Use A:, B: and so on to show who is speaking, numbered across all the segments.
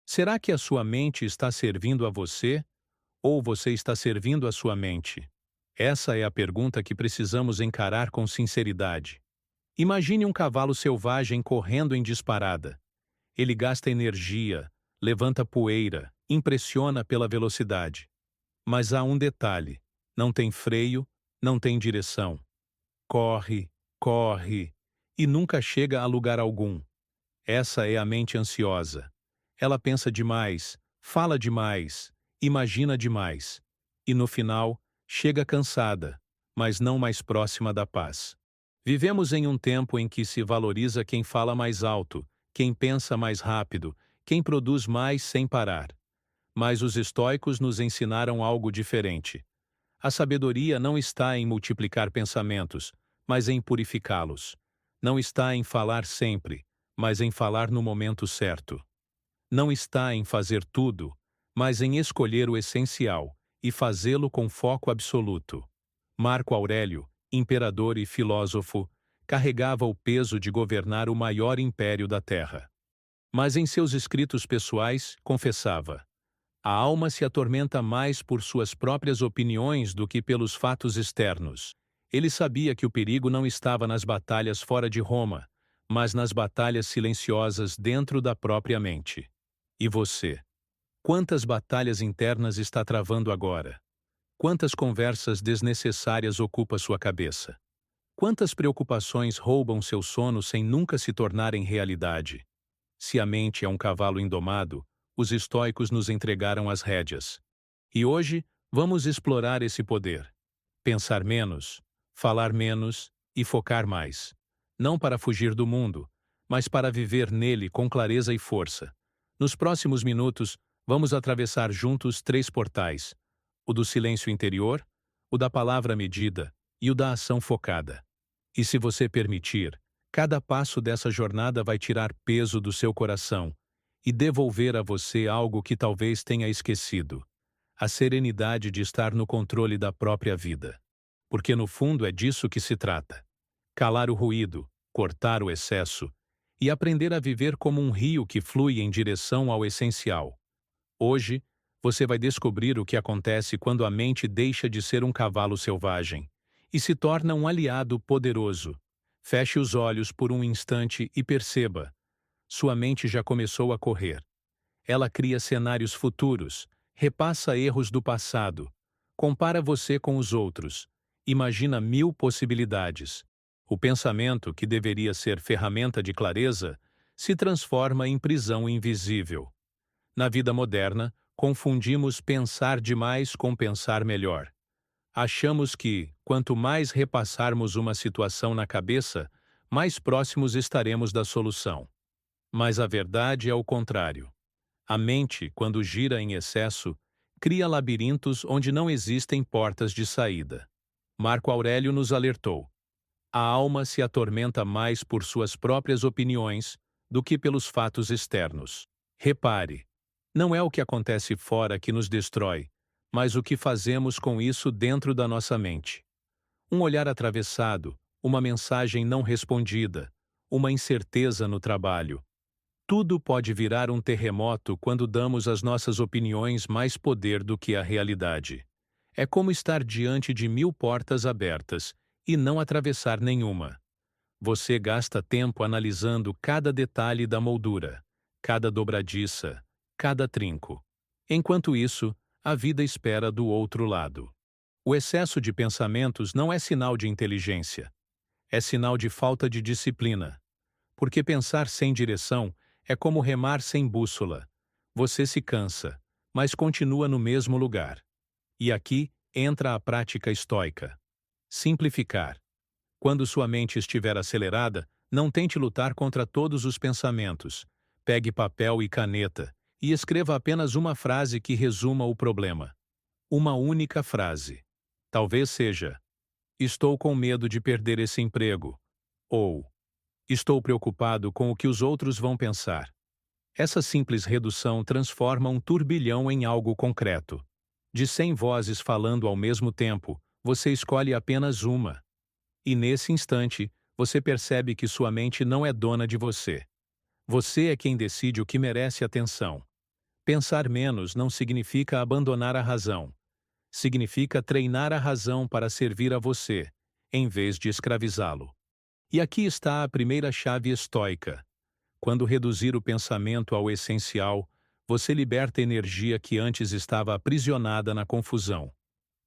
A: Será que a sua mente está servindo a você ou você está servindo a sua mente? Essa é a pergunta que precisamos encarar com sinceridade. Imagine um cavalo selvagem correndo em disparada. Ele gasta energia, levanta poeira, impressiona pela velocidade. Mas há um detalhe: não tem freio, não tem direção. Corre, corre e nunca chega a lugar algum. Essa é a mente ansiosa. Ela pensa demais, fala demais, imagina demais. E no final, chega cansada, mas não mais próxima da paz. Vivemos em um tempo em que se valoriza quem fala mais alto, quem pensa mais rápido, quem produz mais sem parar. Mas os estoicos nos ensinaram algo diferente. A sabedoria não está em multiplicar pensamentos, mas em purificá-los. Não está em falar sempre, mas em falar no momento certo. Não está em fazer tudo, mas em escolher o essencial e fazê-lo com foco absoluto. Marco Aurélio, imperador e filósofo, carregava o peso de governar o maior império da Terra. Mas em seus escritos pessoais, confessava: a alma se atormenta mais por suas próprias opiniões do que pelos fatos externos. Ele sabia que o perigo não estava nas batalhas fora de Roma, mas nas batalhas silenciosas dentro da própria mente. E você? Quantas batalhas internas está travando agora? Quantas conversas desnecessárias ocupa sua cabeça? Quantas preocupações roubam seu sono sem nunca se tornarem realidade? Se a mente é um cavalo indomado, os estoicos nos entregaram as rédeas. E hoje, vamos explorar esse poder. Pensar menos, falar menos e focar mais. Não para fugir do mundo, mas para viver nele com clareza e força. Nos próximos minutos, vamos atravessar juntos 3 portais: o do silêncio interior, o da palavra medida e o da ação focada. E se você permitir, cada passo dessa jornada vai tirar peso do seu coração e devolver a você algo que talvez tenha esquecido: a serenidade de estar no controle da própria vida. Porque no fundo é disso que se trata: calar o ruído, cortar o excesso e aprender a viver como um rio que flui em direção ao essencial. Hoje, você vai descobrir o que acontece quando a mente deixa de ser um cavalo selvagem e se torna um aliado poderoso. Feche os olhos por um instante e perceba: sua mente já começou a correr. Ela cria cenários futuros, repassa erros do passado, compara você com os outros, imagina 1000 possibilidades. O pensamento, que deveria ser ferramenta de clareza, se transforma em prisão invisível. Na vida moderna, confundimos pensar demais com pensar melhor. Achamos que, quanto mais repassarmos uma situação na cabeça, mais próximos estaremos da solução. Mas a verdade é o contrário. A mente, quando gira em excesso, cria labirintos onde não existem portas de saída. Marco Aurélio nos alertou: a alma se atormenta mais por suas próprias opiniões do que pelos fatos externos. Repare, não é o que acontece fora que nos destrói, mas o que fazemos com isso dentro da nossa mente. Um olhar atravessado, uma mensagem não respondida, uma incerteza no trabalho. Tudo pode virar um terremoto quando damos às nossas opiniões mais poder do que a realidade. É como estar diante de 1000 portas abertas e não atravessar nenhuma. Você gasta tempo analisando cada detalhe da moldura, cada dobradiça, cada trinco. Enquanto isso, a vida espera do outro lado. O excesso de pensamentos não é sinal de inteligência. É sinal de falta de disciplina. Porque pensar sem direção é como remar sem bússola. Você se cansa, mas continua no mesmo lugar. E aqui entra a prática estoica. Simplificar. Quando sua mente estiver acelerada, não tente lutar contra todos os pensamentos. Pegue papel e caneta e escreva apenas uma frase que resuma o problema. Uma única frase. Talvez seja: estou com medo de perder esse emprego. Ou: estou preocupado com o que os outros vão pensar. Essa simples redução transforma um turbilhão em algo concreto. De 100 vozes falando ao mesmo tempo, você escolhe apenas uma. E nesse instante, você percebe que sua mente não é dona de você. Você é quem decide o que merece atenção. Pensar menos não significa abandonar a razão. Significa treinar a razão para servir a você, em vez de escravizá-lo. E aqui está a primeira chave estoica. Quando reduzir o pensamento ao essencial, você liberta energia que antes estava aprisionada na confusão.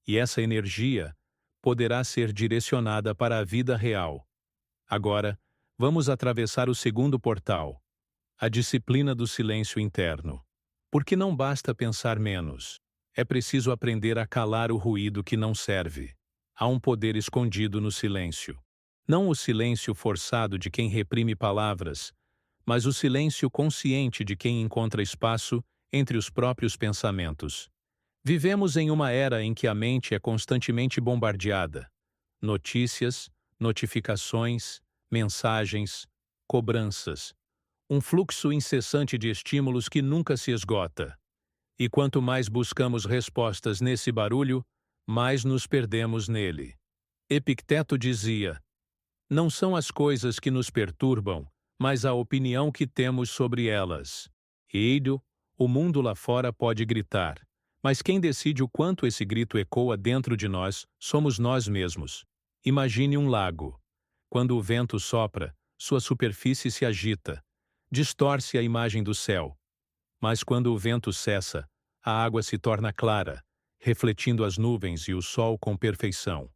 A: E essa energia poderá ser direcionada para a vida real. Agora, vamos atravessar o segundo portal, a disciplina do silêncio interno. Porque não basta pensar menos. É preciso aprender a calar o ruído que não serve. Há um poder escondido no silêncio. Não o silêncio forçado de quem reprime palavras, mas o silêncio consciente de quem encontra espaço entre os próprios pensamentos. Vivemos em uma era em que a mente é constantemente bombardeada. Notícias, notificações, mensagens, cobranças. Um fluxo incessante de estímulos que nunca se esgota. E quanto mais buscamos respostas nesse barulho, mais nos perdemos nele. Epicteto dizia: não são as coisas que nos perturbam, mas a opinião que temos sobre elas. Eido, o mundo lá fora pode gritar, mas quem decide o quanto esse grito ecoa dentro de nós somos nós mesmos. Imagine um lago. Quando o vento sopra, sua superfície se agita, distorce a imagem do céu. Mas quando o vento cessa, a água se torna clara, refletindo as nuvens e o sol com perfeição.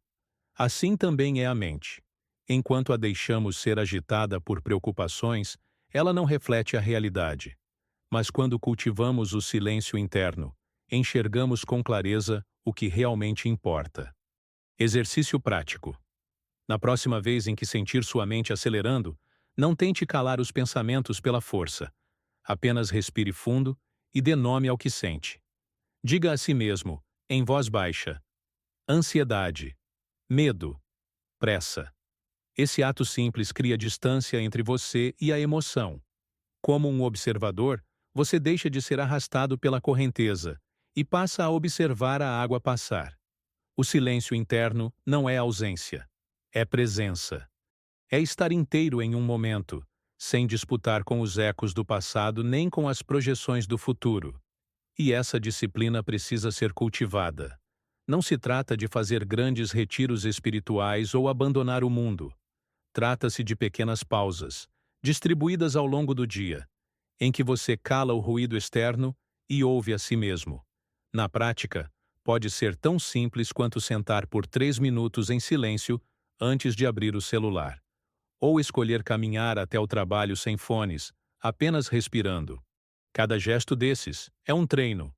A: Assim também é a mente. Enquanto a deixamos ser agitada por preocupações, ela não reflete a realidade. Mas quando cultivamos o silêncio interno, enxergamos com clareza o que realmente importa. Exercício prático. Na próxima vez em que sentir sua mente acelerando, não tente calar os pensamentos pela força. Apenas respire fundo e dê nome ao que sente. Diga a si mesmo, em voz baixa: ansiedade, medo, pressa. Esse ato simples cria distância entre você e a emoção. Como um observador, você deixa de ser arrastado pela correnteza e passa a observar a água passar. O silêncio interno não é ausência, é presença. É estar inteiro em um momento, sem disputar com os ecos do passado nem com as projeções do futuro. E essa disciplina precisa ser cultivada. Não se trata de fazer grandes retiros espirituais ou abandonar o mundo. Trata-se de pequenas pausas, distribuídas ao longo do dia, em que você cala o ruído externo e ouve a si mesmo. Na prática, pode ser tão simples quanto sentar por 3 minutos em silêncio antes de abrir o celular. Ou escolher caminhar até o trabalho sem fones, apenas respirando. Cada gesto desses é um treino.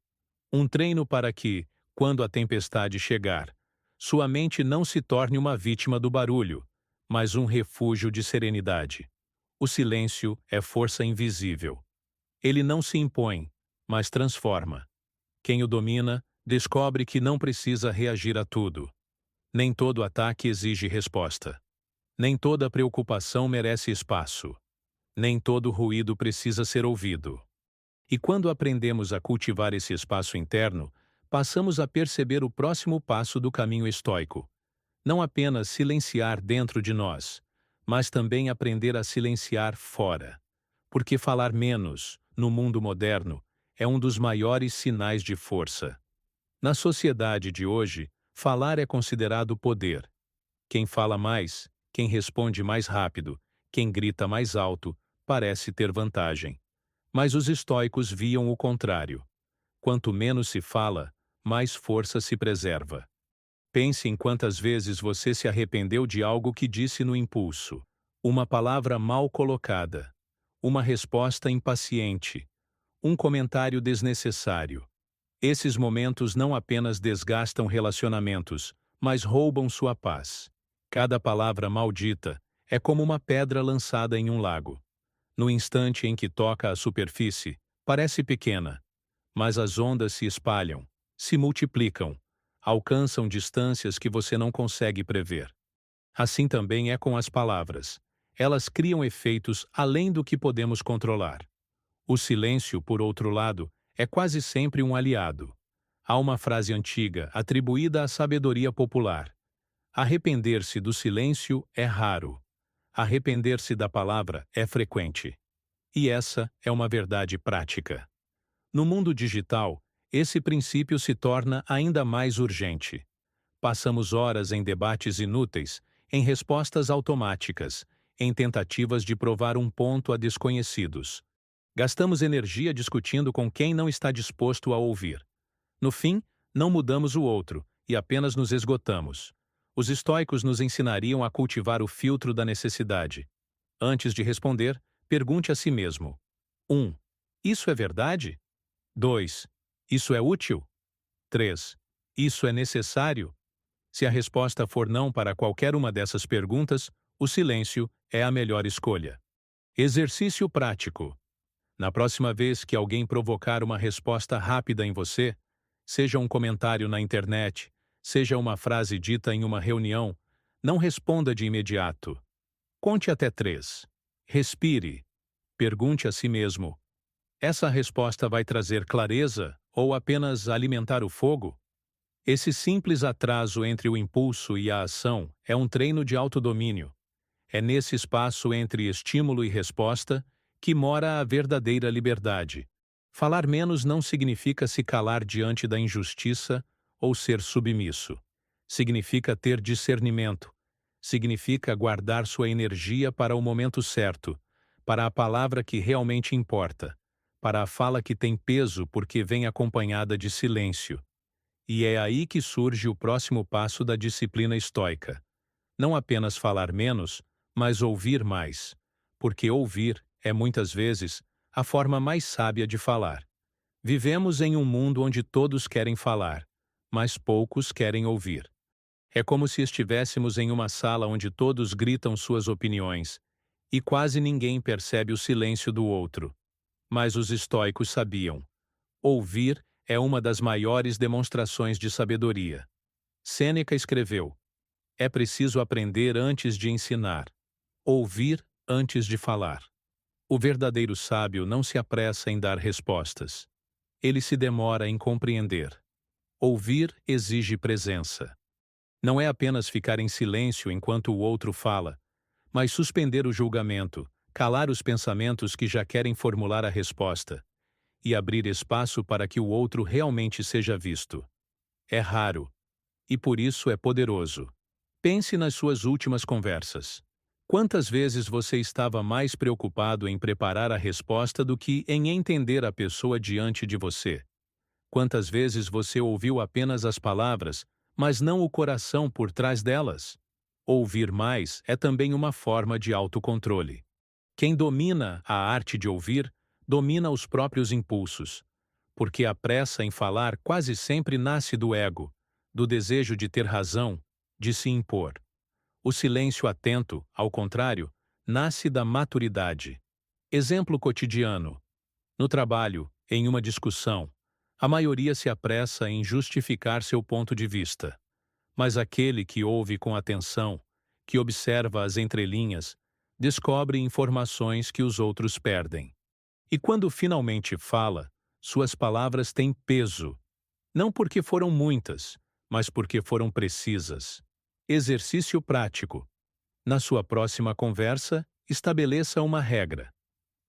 A: Um treino para que, quando a tempestade chegar, sua mente não se torne uma vítima do barulho, mas um refúgio de serenidade. O silêncio é força invisível. Ele não se impõe, mas transforma. Quem o domina, descobre que não precisa reagir a tudo. Nem todo ataque exige resposta. Nem toda preocupação merece espaço. Nem todo ruído precisa ser ouvido. E quando aprendemos a cultivar esse espaço interno, passamos a perceber o próximo passo do caminho estoico. Não apenas silenciar dentro de nós, mas também aprender a silenciar fora. Porque falar menos, no mundo moderno, é um dos maiores sinais de força. Na sociedade de hoje, falar é considerado poder. Quem fala mais, quem responde mais rápido, quem grita mais alto, parece ter vantagem. Mas os estoicos viam o contrário. Quanto menos se fala, mais força se preserva. Pense em quantas vezes você se arrependeu de algo que disse no impulso. Uma palavra mal colocada. Uma resposta impaciente. Um comentário desnecessário. Esses momentos não apenas desgastam relacionamentos, mas roubam sua paz. Cada palavra maldita é como uma pedra lançada em um lago. No instante em que toca a superfície, parece pequena, mas as ondas se espalham, se multiplicam, alcançam distâncias que você não consegue prever. Assim também é com as palavras. Elas criam efeitos além do que podemos controlar. O silêncio, por outro lado, é quase sempre um aliado. Há uma frase antiga atribuída à sabedoria popular: arrepender-se do silêncio é raro. Arrepender-se da palavra é frequente. E essa é uma verdade prática. No mundo digital, esse princípio se torna ainda mais urgente. Passamos horas em debates inúteis, em respostas automáticas, em tentativas de provar um ponto a desconhecidos. Gastamos energia discutindo com quem não está disposto a ouvir. No fim, não mudamos o outro e apenas nos esgotamos. Os estoicos nos ensinariam a cultivar o filtro da necessidade. Antes de responder, pergunte a si mesmo: 1. Isso é verdade? 2. Isso é útil? 3. Isso é necessário? Se a resposta for não para qualquer uma dessas perguntas, o silêncio é a melhor escolha. Exercício prático. Na próxima vez que alguém provocar uma resposta rápida em você, seja um comentário na internet, seja uma frase dita em uma reunião, não responda de imediato. Conte até 3. Respire. Pergunte a si mesmo: essa resposta vai trazer clareza ou apenas alimentar o fogo? Esse simples atraso entre o impulso e a ação é um treino de autodomínio. É nesse espaço entre estímulo e resposta que mora a verdadeira liberdade. Falar menos não significa se calar diante da injustiça ou ser submisso. Significa ter discernimento. Significa guardar sua energia para o momento certo, para a palavra que realmente importa, para a fala que tem peso porque vem acompanhada de silêncio. E é aí que surge o próximo passo da disciplina estoica. Não apenas falar menos, mas ouvir mais. Porque ouvir é, muitas vezes, a forma mais sábia de falar. Vivemos em um mundo onde todos querem falar, mas poucos querem ouvir. É como se estivéssemos em uma sala onde todos gritam suas opiniões, e quase ninguém percebe o silêncio do outro. Mas os estoicos sabiam. Ouvir é uma das maiores demonstrações de sabedoria. Sêneca escreveu: é preciso aprender antes de ensinar, ouvir antes de falar. O verdadeiro sábio não se apressa em dar respostas. Ele se demora em compreender. Ouvir exige presença. Não é apenas ficar em silêncio enquanto o outro fala, mas suspender o julgamento, calar os pensamentos que já querem formular a resposta e abrir espaço para que o outro realmente seja visto. É raro, e por isso é poderoso. Pense nas suas últimas conversas. Quantas vezes você estava mais preocupado em preparar a resposta do que em entender a pessoa diante de você? Quantas vezes você ouviu apenas as palavras, mas não o coração por trás delas? Ouvir mais é também uma forma de autocontrole. Quem domina a arte de ouvir, domina os próprios impulsos, porque a pressa em falar quase sempre nasce do ego, do desejo de ter razão, de se impor. O silêncio atento, ao contrário, nasce da maturidade. Exemplo cotidiano. No trabalho, em uma discussão, a maioria se apressa em justificar seu ponto de vista. Mas aquele que ouve com atenção, que observa as entrelinhas, descobre informações que os outros perdem. E quando finalmente fala, suas palavras têm peso, não porque foram muitas, mas porque foram precisas. Exercício prático. Na sua próxima conversa, estabeleça uma regra.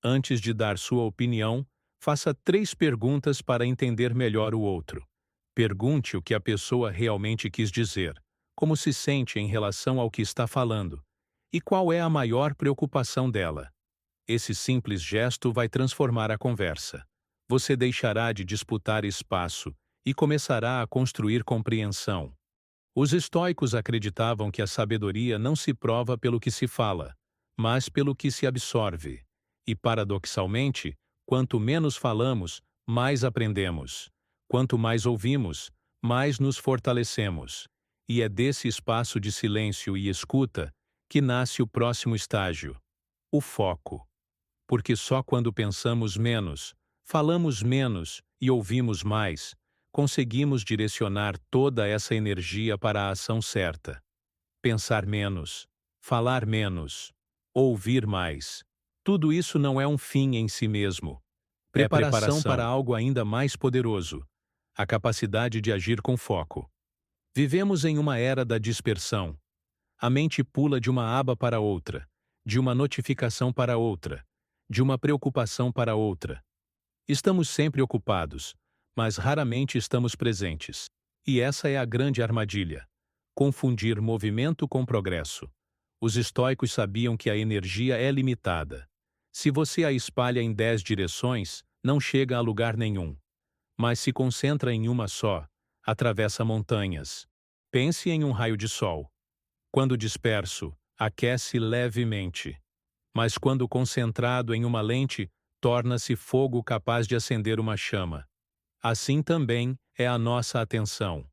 A: Antes de dar sua opinião, faça 3 perguntas para entender melhor o outro. Pergunte o que a pessoa realmente quis dizer, como se sente em relação ao que está falando, e qual é a maior preocupação dela. Esse simples gesto vai transformar a conversa. Você deixará de disputar espaço e começará a construir compreensão. Os estoicos acreditavam que a sabedoria não se prova pelo que se fala, mas pelo que se absorve. E, paradoxalmente, quanto menos falamos, mais aprendemos. Quanto mais ouvimos, mais nos fortalecemos. E é desse espaço de silêncio e escuta que nasce o próximo estágio: o foco. Porque só quando pensamos menos, falamos menos e ouvimos mais, conseguimos direcionar toda essa energia para a ação certa. Pensar menos, falar menos, ouvir mais. Tudo isso não é um fim em si mesmo. Preparação para algo ainda mais poderoso: a capacidade de agir com foco. Vivemos em uma era da dispersão. A mente pula de uma aba para outra, de uma notificação para outra, de uma preocupação para outra. Estamos sempre ocupados, mas raramente estamos presentes. E essa é a grande armadilha: confundir movimento com progresso. Os estoicos sabiam que a energia é limitada. Se você a espalha em 10 direções, não chega a lugar nenhum. Mas se concentra em uma só, atravessa montanhas. Pense em um raio de sol. Quando disperso, aquece levemente. Mas quando concentrado em uma lente, torna-se fogo capaz de acender uma chama. Assim também é a nossa atenção.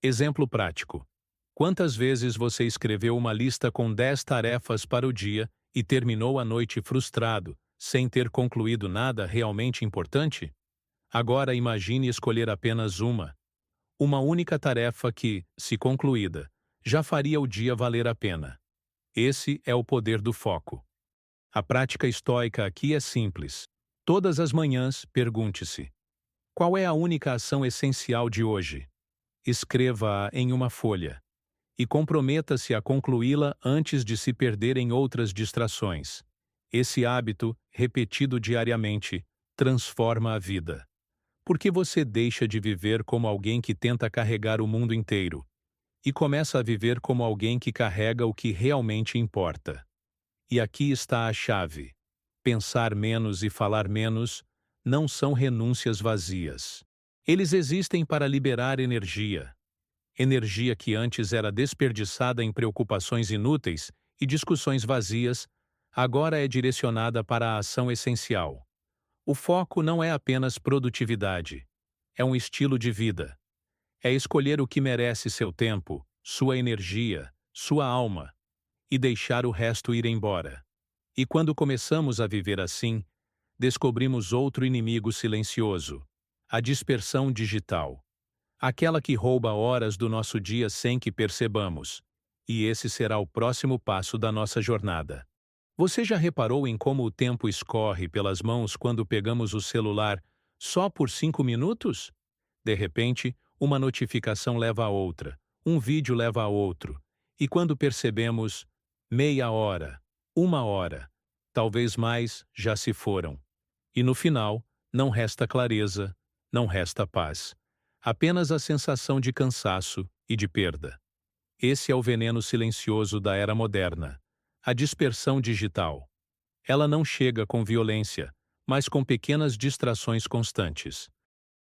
A: Exemplo prático. Quantas vezes você escreveu uma lista com 10 tarefas para o dia e terminou a noite frustrado, sem ter concluído nada realmente importante? Agora imagine escolher apenas uma única tarefa que, se concluída, já faria o dia valer a pena. Esse é o poder do foco. A prática estoica aqui é simples. Todas as manhãs, pergunte-se: qual é a única ação essencial de hoje? Escreva-a em uma folha e comprometa-se a concluí-la antes de se perder em outras distrações. Esse hábito, repetido diariamente, transforma a vida. Porque você deixa de viver como alguém que tenta carregar o mundo inteiro e começa a viver como alguém que carrega o que realmente importa. E aqui está a chave: pensar menos e falar menos não são renúncias vazias. Eles existem para liberar energia. Energia que antes era desperdiçada em preocupações inúteis e discussões vazias, agora é direcionada para a ação essencial. O foco não é apenas produtividade. É um estilo de vida. É escolher o que merece seu tempo, sua energia, sua alma, e deixar o resto ir embora. E quando começamos a viver assim, descobrimos outro inimigo silencioso: a dispersão digital. Aquela que rouba horas do nosso dia sem que percebamos. E esse será o próximo passo da nossa jornada. Você já reparou em como o tempo escorre pelas mãos quando pegamos o celular só por 5 minutos? De repente, uma notificação leva a outra, um vídeo leva a outro, e quando percebemos, meia hora, uma hora, talvez mais, já se foram. E no final, não resta clareza, não resta paz. Apenas a sensação de cansaço e de perda. Esse é o veneno silencioso da era moderna, a dispersão digital. Ela não chega com violência, mas com pequenas distrações constantes.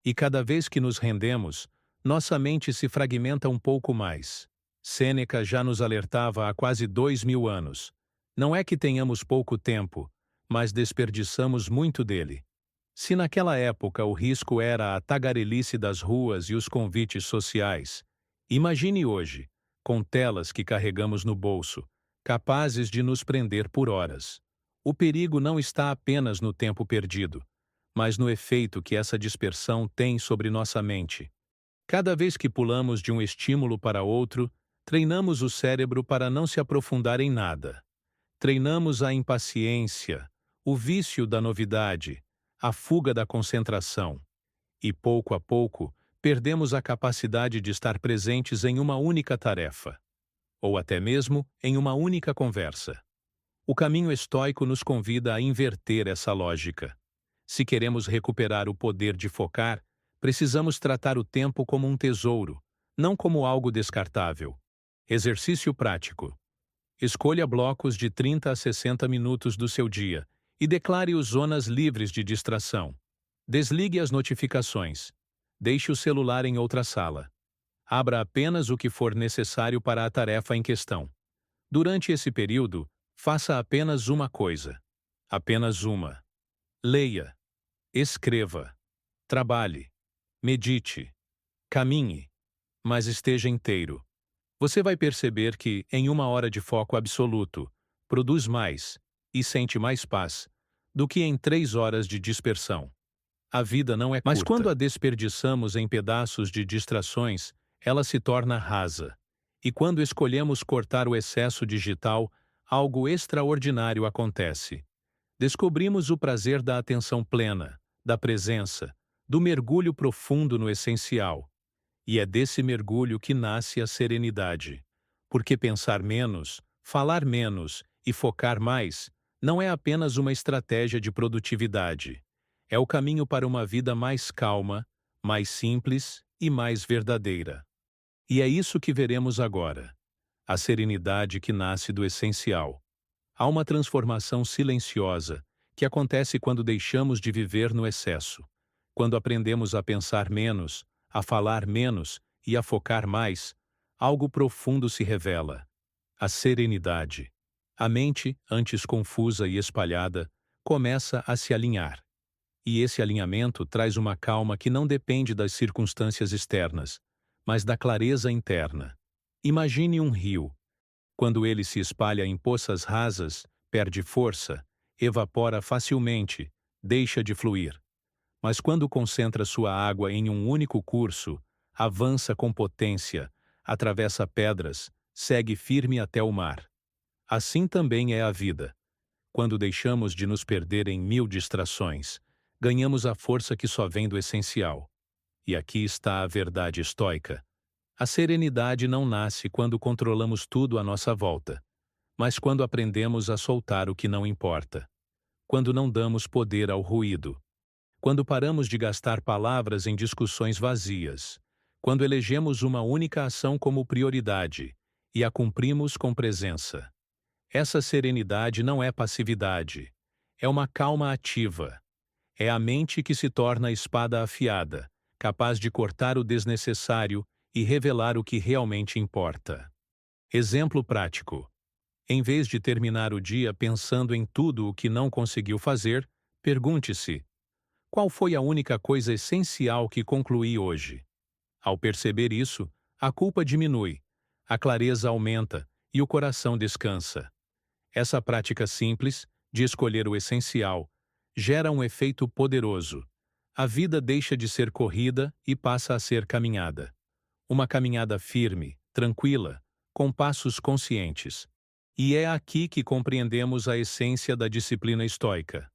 A: E cada vez que nos rendemos, nossa mente se fragmenta um pouco mais. Sêneca já nos alertava há quase 2000 anos. Não é que tenhamos pouco tempo, mas desperdiçamos muito dele. Se naquela época o risco era a tagarelice das ruas e os convites sociais, imagine hoje, com telas que carregamos no bolso, capazes de nos prender por horas. O perigo não está apenas no tempo perdido, mas no efeito que essa dispersão tem sobre nossa mente. Cada vez que pulamos de um estímulo para outro, treinamos o cérebro para não se aprofundar em nada. Treinamos a impaciência, o vício da novidade, a fuga da concentração. E pouco a pouco, perdemos a capacidade de estar presentes em uma única tarefa, ou até mesmo em uma única conversa. O caminho estoico nos convida a inverter essa lógica. Se queremos recuperar o poder de focar, precisamos tratar o tempo como um tesouro, não como algo descartável. Exercício prático. Escolha blocos de 30 a 60 minutos do seu dia e declare-os zonas livres de distração. Desligue as notificações. Deixe o celular em outra sala. Abra apenas o que for necessário para a tarefa em questão. Durante esse período, faça apenas uma coisa. Apenas uma. Leia. Escreva. Trabalhe. Medite. Caminhe. Mas esteja inteiro. Você vai perceber que, em uma hora de foco absoluto, produz mais e sente mais paz do que em 3 horas de dispersão. A vida não é curta. Mas quando a desperdiçamos em pedaços de distrações, ela se torna rasa. E quando escolhemos cortar o excesso digital, algo extraordinário acontece. Descobrimos o prazer da atenção plena, da presença, do mergulho profundo no essencial. E é desse mergulho que nasce a serenidade. Porque pensar menos, falar menos e focar mais não é apenas uma estratégia de produtividade. É o caminho para uma vida mais calma, mais simples e mais verdadeira. E é isso que veremos agora. A serenidade que nasce do essencial. Há uma transformação silenciosa que acontece quando deixamos de viver no excesso, quando aprendemos a pensar menos, a falar menos e a focar mais. Algo profundo se revela. A serenidade. A mente, antes confusa e espalhada, começa a se alinhar. E esse alinhamento traz uma calma que não depende das circunstâncias externas, mas da clareza interna. Imagine um rio. Quando ele se espalha em poças rasas, perde força, evapora facilmente, deixa de fluir. Mas quando concentra sua água em um único curso, avança com potência, atravessa pedras, segue firme até o mar. Assim também é a vida. Quando deixamos de nos perder em mil distrações, ganhamos a força que só vem do essencial. E aqui está a verdade estoica. A serenidade não nasce quando controlamos tudo à nossa volta, mas quando aprendemos a soltar o que não importa. Quando não damos poder ao ruído. Quando paramos de gastar palavras em discussões vazias. Quando elegemos uma única ação como prioridade e a cumprimos com presença. Essa serenidade não é passividade. É uma calma ativa. É a mente que se torna a espada afiada, capaz de cortar o desnecessário e revelar o que realmente importa. Exemplo prático. Em vez de terminar o dia pensando em tudo o que não conseguiu fazer, pergunte-se: qual foi a única coisa essencial que concluí hoje? Ao perceber isso, a culpa diminui, a clareza aumenta e o coração descansa. Essa prática simples, de escolher o essencial, gera um efeito poderoso. A vida deixa de ser corrida e passa a ser caminhada. Uma caminhada firme, tranquila, com passos conscientes. E é aqui que compreendemos a essência da disciplina estoica.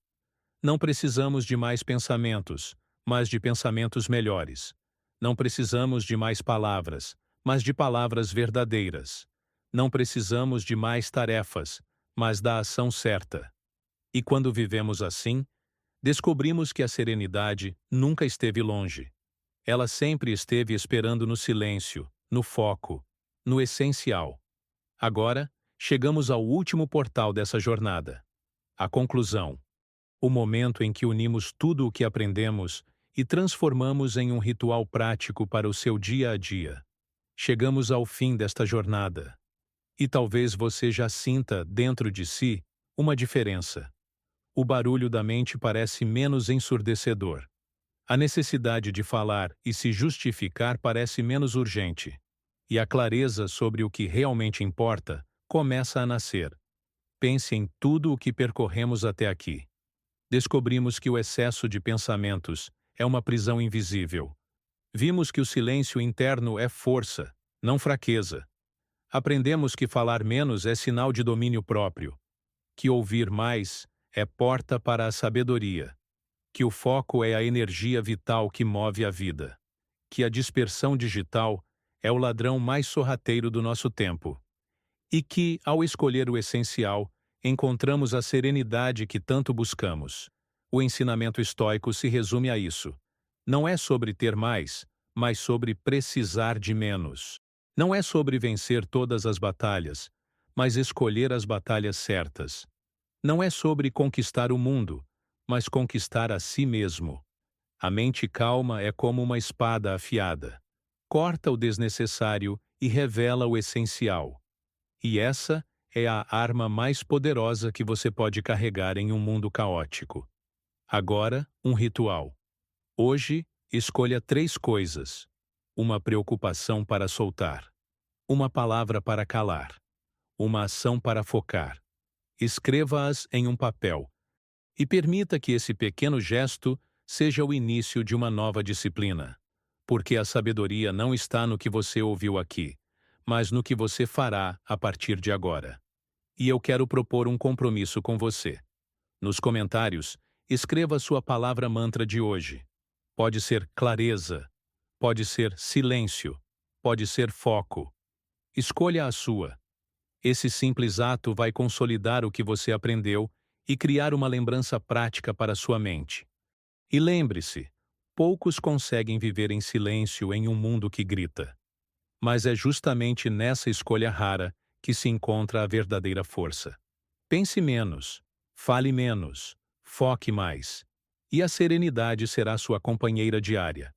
A: Não precisamos de mais pensamentos, mas de pensamentos melhores. Não precisamos de mais palavras, mas de palavras verdadeiras. Não precisamos de mais tarefas, mas da ação certa. E quando vivemos assim, descobrimos que a serenidade nunca esteve longe. Ela sempre esteve esperando no silêncio, no foco, no essencial. Agora, chegamos ao último portal dessa jornada. A conclusão. O momento em que unimos tudo o que aprendemos e transformamos em um ritual prático para o seu dia a dia. Chegamos ao fim desta jornada. E talvez você já sinta, dentro de si, uma diferença. O barulho da mente parece menos ensurdecedor. A necessidade de falar e se justificar parece menos urgente. E a clareza sobre o que realmente importa começa a nascer. Pense em tudo o que percorremos até aqui. Descobrimos que o excesso de pensamentos é uma prisão invisível. Vimos que o silêncio interno é força, não fraqueza. Aprendemos que falar menos é sinal de domínio próprio, que ouvir mais é porta para a sabedoria, que o foco é a energia vital que move a vida, que a dispersão digital é o ladrão mais sorrateiro do nosso tempo, e que, ao escolher o essencial, encontramos a serenidade que tanto buscamos. O ensinamento estoico se resume a isso. Não é sobre ter mais, mas sobre precisar de menos. Não é sobre vencer todas as batalhas, mas escolher as batalhas certas. Não é sobre conquistar o mundo, mas conquistar a si mesmo. A mente calma é como uma espada afiada. Corta o desnecessário e revela o essencial. E essa é a arma mais poderosa que você pode carregar em um mundo caótico. Agora, um ritual. Hoje, escolha 3 coisas. Uma preocupação para soltar. Uma palavra para calar. Uma ação para focar. Escreva-as em um papel. E permita que esse pequeno gesto seja o início de uma nova disciplina. Porque a sabedoria não está no que você ouviu aqui, mas no que você fará a partir de agora. E eu quero propor um compromisso com você. Nos comentários, escreva sua palavra mantra de hoje. Pode ser clareza, pode ser silêncio, pode ser foco. Escolha a sua. Esse simples ato vai consolidar o que você aprendeu e criar uma lembrança prática para sua mente. E lembre-se, poucos conseguem viver em silêncio em um mundo que grita. Mas é justamente nessa escolha rara que se encontra a verdadeira força. Pense menos, fale menos, foque mais. E a serenidade será sua companheira diária.